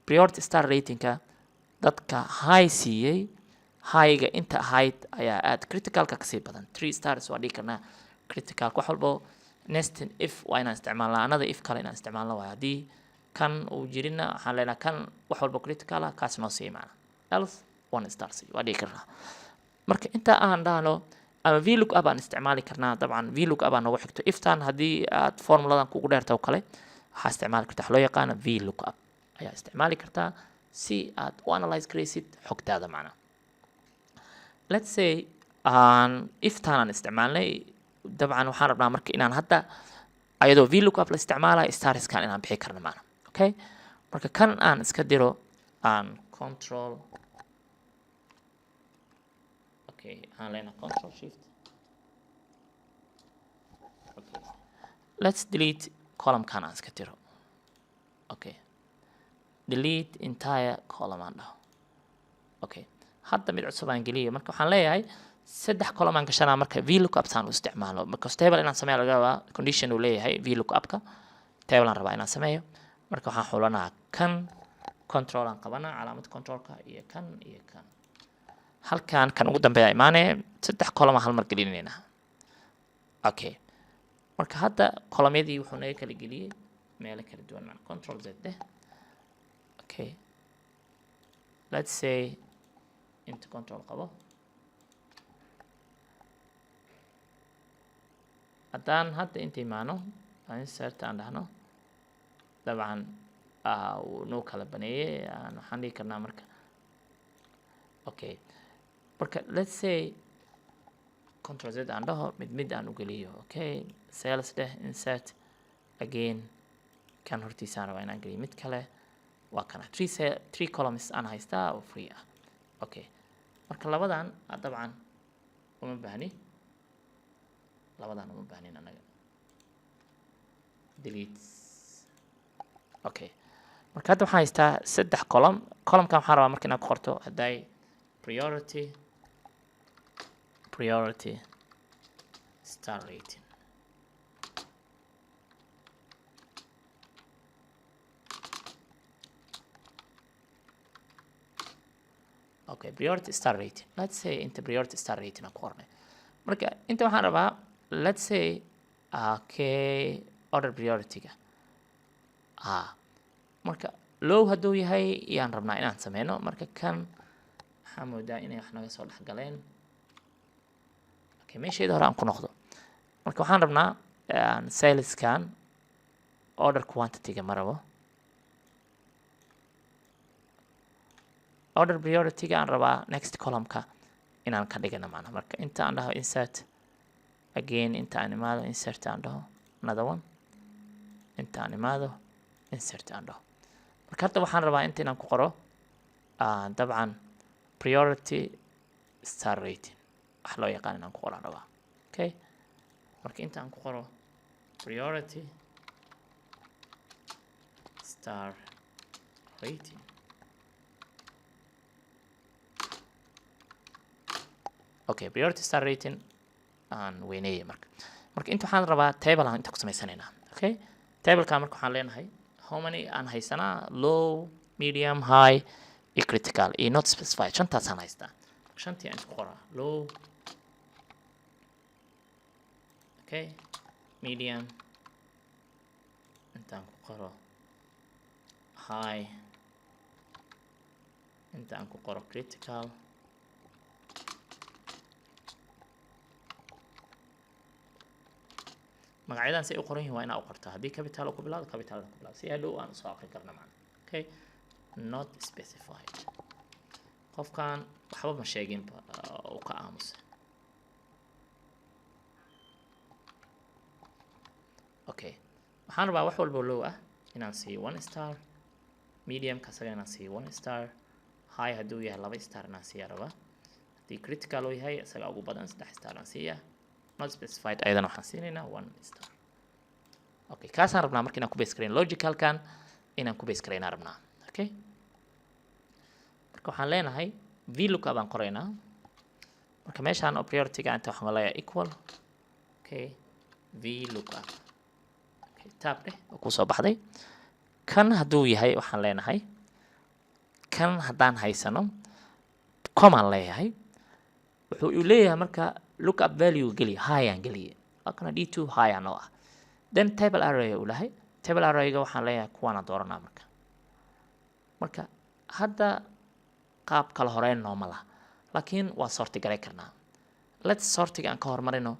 priority star ratingka dadka high siiyey high-ga inta ahayd ayaa aad criticalka kasii badan 3 stars waa dhihi karnaa criticalka wax walbo nesting if waa inaan isticmaalnaa another if kale inaan isticmaalno waayo haddii kan uu jirina waxaan leenahay kan wax walbo critical ah kaas noo sii macna else 1 star sii waa dhihi karnaa marka inta aan dhahno ama vlookup aan isticmaali karnaa dabcan vlookup aan noogu xigto iftan haddii aad formuladan kugu dheerta oo kale waxaa isticmaali kartaa wax loo yaqaano vlookup ayaa isticmaali kartaa si aad u analyze garaysid xogtaada macna let's say iftan aan isticmaalnay dabcan waxaan rabnaa marka inaan hadda ayadoo vlookup la isticmaalayo starskan inaan bixi karno macna okay marka kan aan iska diro aan control okay aan leenahay control shift okay let's delete column kan aan iska diro okay delete entire column aan dhaho okay hadda mid cusub aan geliyo marka waxaan leeyahay saddex column aan gashanaa marka vlookup saan u isticmaalo marka table inaan sameeyo laga rabaa condition uu leeyahay vlookupka table aan rabaa inaan sameeyo marka waxaan xulanaa kan control aan qabanaa calaamad controlka iyo kan halkan kan ugu dambeeya imaanee saddex column hal mar gelinaynaa okay marka hadda columnyadii wuxuu naga kala geliyay meelo kala duwan macna control z deh okay let's say inta control qabo haddaan hadda inta imaano insert aan dhahno dabcan uu noo kala baneeyey waxaan dhihi karnaa marka okay marka let's say control z aan dhaho mid aan u geliyo okay sales deh insert again kan hortiisaan rabaa inaan geliyo mid kale waa kana 3 columns aan haystaa oo free ah okay marka labadan dabcan uma baahni anaga delete okay marka hadda waxaan haystaa saddex columnkan waxaan rabaa marka inaad ku qorto hadday priority star rating okay priority star rating let's say inta priority star rating aan ku qornay marka inta waxaan rabaa let's say okay order priority-ga marka low hadduu yahay yaan rabnaa inaan sameyno marka kan waxaa moodaa inay wax naga soo dhex galeen okay meesheeda hore aan ku noqdo marka waxaan rabnaa saleskan order quantity-ga ma rabo order priority-ga aan rabaa next column-ka inaan ka dhigano macna marka inta aan dhaho insert again inta aan imaado insert aan dhaho another one inta aan imaado insert aan dhaho marka hadda waxaan rabaa inta inaan ku qoro dabcan priority star rating wax loo yaqaan inaan ku qoraan rabaa okay marka inta aan ku qoro priority star rating okay priority star rating aan weyneeyay marka inta waxaan rabaa table aan inta ku sameysanaynaa okay table-ka marka waxaan leenahay how many aan haysanaa low medium high iyo critical iyo not specified shantaasaan haystaa shantii aan isku qoraa low okay medium intaan ku qoro high inta aan ku qoro critical magacyadan say u qoran yihiin waa inaa u qortaa haddii capital ku bilaado capital ku bilaado si hadhow aan soo aqri karna macna okay not specified qofkan waxba ma sheegin oo ka aamusa okay waxaan rabaa wax walba low ah inaan siiyo 1 star medium ka saga inaan siiyo 1 star high hadduu yahay 2 star inaan siiya rabaa haddii critical uu yahay isaga ugu badan 3 star aan siiya not specified ayadana waxaan siinaynaa 1 star okay kaasaan rabnaa marka inaan ku base gareyn logicalkan inaan ku base gareynaa rabnaa okay marka waxaan leenahay vlookup baan qoraynaa marka meeshaan oo priority-ga inta waxaan leeyahay equal okay vlookup okay tab dheh oo ku soo baxday kan hadduu yahay waxaan leenahay kan haddaan haysano command leeyahay wuxuu u leeyahay marka lookup value geli high aan geliye kana d2 high aan oo ah then table array uu lahay table array-ga waxaan leeyahay kuwana dooranaa marka hadda qaab kala horeyn nooma laha laakiin waa sorti garay karnaa let's sortiga aan ka hormarino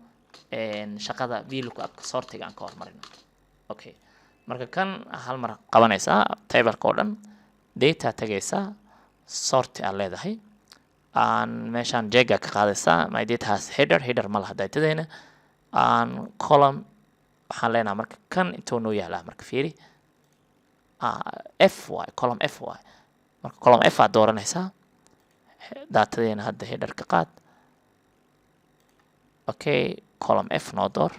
shaqada vlookup sortiga aan ka hormarino okay marka kan hal mar qabanaysaa table-ka oo dhan data tagaysaa sorti aad leedahay aan meeshaan jega ka qaadaysaa my data has header ma laha datadeena aan column waxaan leenahay marka kan intuu noo yaalaa marka fiiri fy column fy marka column f aad dooranaysaa datadeena hadda header ka qaad okay column f noo door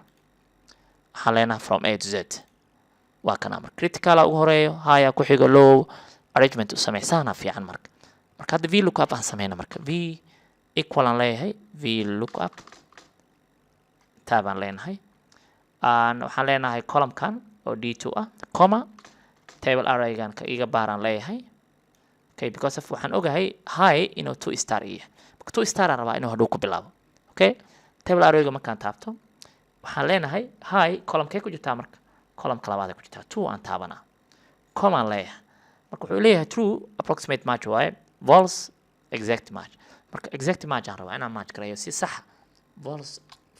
waxaan leenahay from a to z waa kana marka critical ugu horeeyo high ku xigo low arrangement u sameysana fiican marka hadda vlookup aan sameyna marka v equal aan leeyahay vlookup tab aan leenahay waxaan leenahay column-kan oo d2 ah comma table array-gan ka iga baaraan leeyahay okay because of waxaan ogahay high inuu 2 star yahay marka 2 star aan rabaa inuu hadhow ku bilaabo okay table array-ga markaan taabto waxaan leenahay high column-kee ku jirtaa marka column-ka labaad ku jirtaa 2 aan taabanaa comma aan leeyahay marka wuxuu leeyahay true approximate match waaye false exact match marka exact match aan rabaa inaan match gareeyo si sax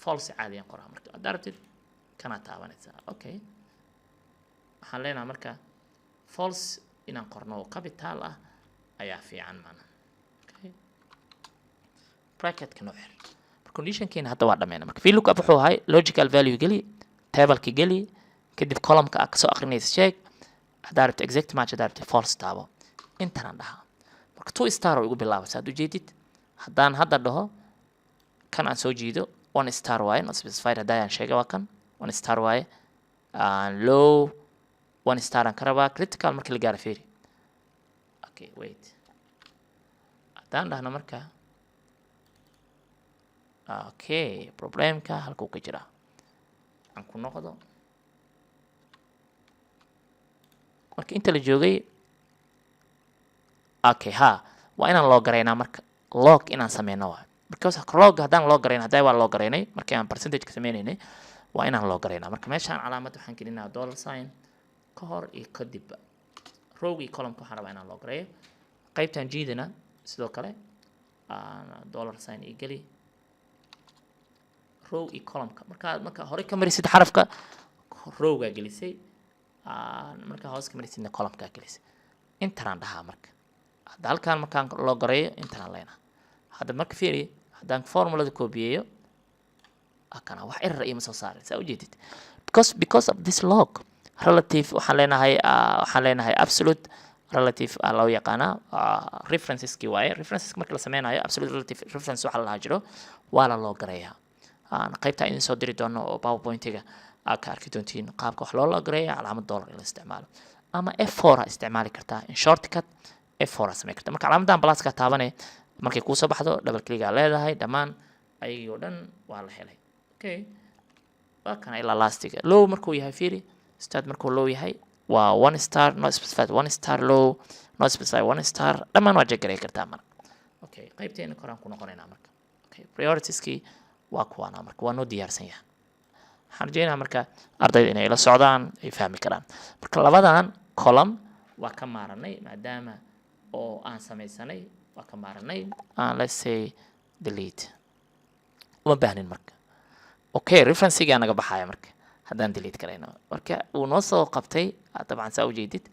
false caadi aan qoraa marka aad aragtid kana taabanaysaa okay waxaan leenahay marka false inaan qorno oo capital ah ayaa fiican macna okay bracket-ka noo xir marka condition-keena hadda waa dhameynaa marka vlookup wuxuu ahay logical value geli table-ka geli kadib column-ka aad kasoo aqrinaysa sheeg haddaa rabto exact match haddaa rabto false taabo intaan dhahaa marka 2 star oo igu bilaabaysa hadduu jeedid haddaan hadda dhaho kan aan soo jiido 1 star waaye not specified haddaa aan sheegay waa kan 1 star waaye low 1 star aan ka rabaa critical markii la gaaro fiiri okay wait haddaan dhahno marka okay problemka halkuu ka jiraa aan ku noqdo marka inta la joogay okay waa inaan loo garaynaa marka log inaan sameyno waa because log haddaan loo garayn hadday waa loo garaynay markii aan percentage ka sameynaynay waa inaan loo garaynaa marka meeshaan calaamad waxaan gelinaa dollar sign ka hor iyo kadib row iyo column waxaan rabaa inaan loo gareeyo qaybtan jiidana sidoo kale dollar sign iyo geli row iyo column marka hore ka marisid xarafka rowga gelisay marka hoos ka marisidna column-ka gelisay intaan dhahaa marka hadda halkaan markaan loo gareeyo intaan leenahay hadda marka fiiri haddaan formulada koobiyeeyo kana wax error iyo soo saaray saa u jeedid because of this log relative waxaan leenahay absolute relative loo yaqaana references ki waaye references marka la sameynayo absolute relative reference waxa la jiro waa la loo gareeyaa qaybta idin soo diri doono oo PowerPoint-ga ka arki doontiin qaabka wax loo gareeyo calaamad dollar in la isticmaalo ama F4 isticmaali kartaa in shortcut F4 sameey kartaa marka calaamadan plus ka taabanay markay ku soo baxdo double click leedahay dhamaan ayagoo dhan waa la helay okay waa kana ilaa lastiga low markuu yahay fiiri start markuu low yahay waa 1 star not specified 1 star low not specified 1 star dhamaan waa jegaray kartaa marka okay qaybteena koraan ku noqonaynaa marka okay prioritieskii waa kuwana marka waa noo diyaarsan yahay waxaan rajeynayaa marka ardayda inay la socdaan ay fahmi karaan marka labadan column waa ka maaranay maadaama oo aan sameysanay waa ka maaranay let's say delete uma baahnin marka okay reference-ga naga baxaya marka haddaan delete karayno marka uu noo soo qabtay dabcan saa u jeedid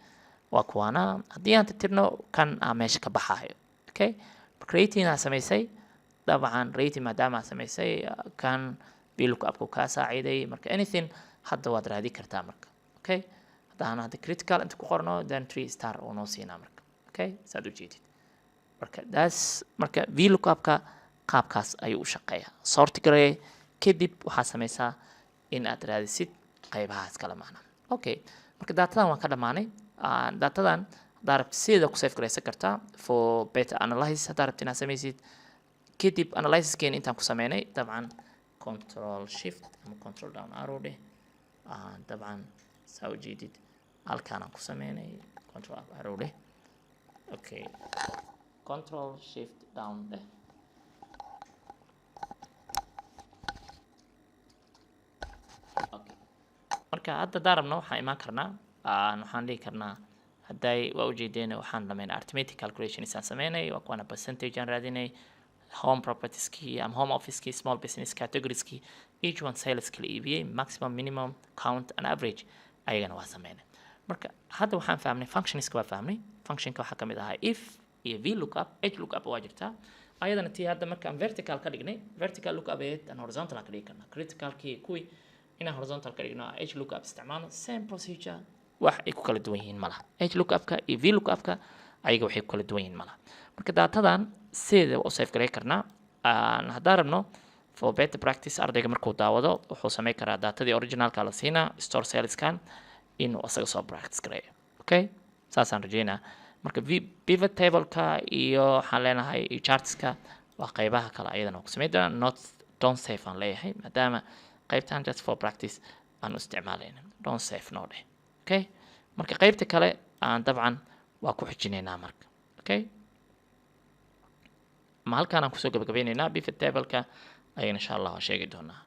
waa kuwana haddii aan tirtirno kan meesha ka baxayo okay rating aan sameysay dabcan rating maadaama aan sameysay kan VLOOKUP ka saaciday marka anything hadda waad raadi kartaa marka okay haddaan hadda critical inta ku qorno then 3 star oo noo siinaa marka okay saad u jeedid marka VLOOKUP ka qaabkaas ayuu u shaqeeyaa sort garee kadib waxaa sameysaa in aad raadisid qaybahaas kala macna okay marka datadan waan ka dhamaanay datadan haddaad rabtid sida ku save gareysan kartaa for better analysis haddaad rabtid inaad sameysid kadib analysis-keena intaan ku sameynay dabcan control shift ama control down arrow dheh dabcan saa u jeedid halkaan aan ku sameynay control up arrow dheh okay control shift down dheh okay marka hadda daarabna waxaan imaan karnaa waxaan dhihi karnaa hadday waa ujeedeen waxaan dhameynay arithmetic calculation isaan sameynay waa kuwana percentage aan raadinay home properties key home office key small business categories key each one sales kala iibiyay maximum minimum count and average ayagana waa sameynay marka hadda waxaan fahmnay functionska waa fahmnay functionka waxaa kamid ahaa if iyo VLOOKUP HLOOKUP waa jirtaa ayadana tii hadda markaan vertical ka dhignay vertical lookup and horizontal ka dhigi karnaa critical key kuwi inaan horizontal ka dhigno HLOOKUP isticmaalno same procedure wax ay ku kala duwan yihiin malaha HLOOKUP-ka iyo VLOOKUP-ka ayaga waxay ku kala duwan yihiin malaha marka datadan sida u save garay karnaa haddaan rabno for better practice ardayga markuu daawado wuxuu sameyn karaa datadii originalka la siinaa store saleskan inuu asaga soo practice gareeyo okay saasaan rajeynaa marka pivot table-ka iyo waxaan leenahay iyo chartska waa qaybaha kale ayadana ku sameyn doonaa not don't save aan leeyahay maadaama qaybtan just for practice aan u isticmaalayna don't save no dheh okay marka qaybta kale aan dabcan waa ku xijinaynaa marka okay ma halkaan aan kusoo gabagabaynaynaa pivot table-ka ayaan insha Allah sheegi doonaa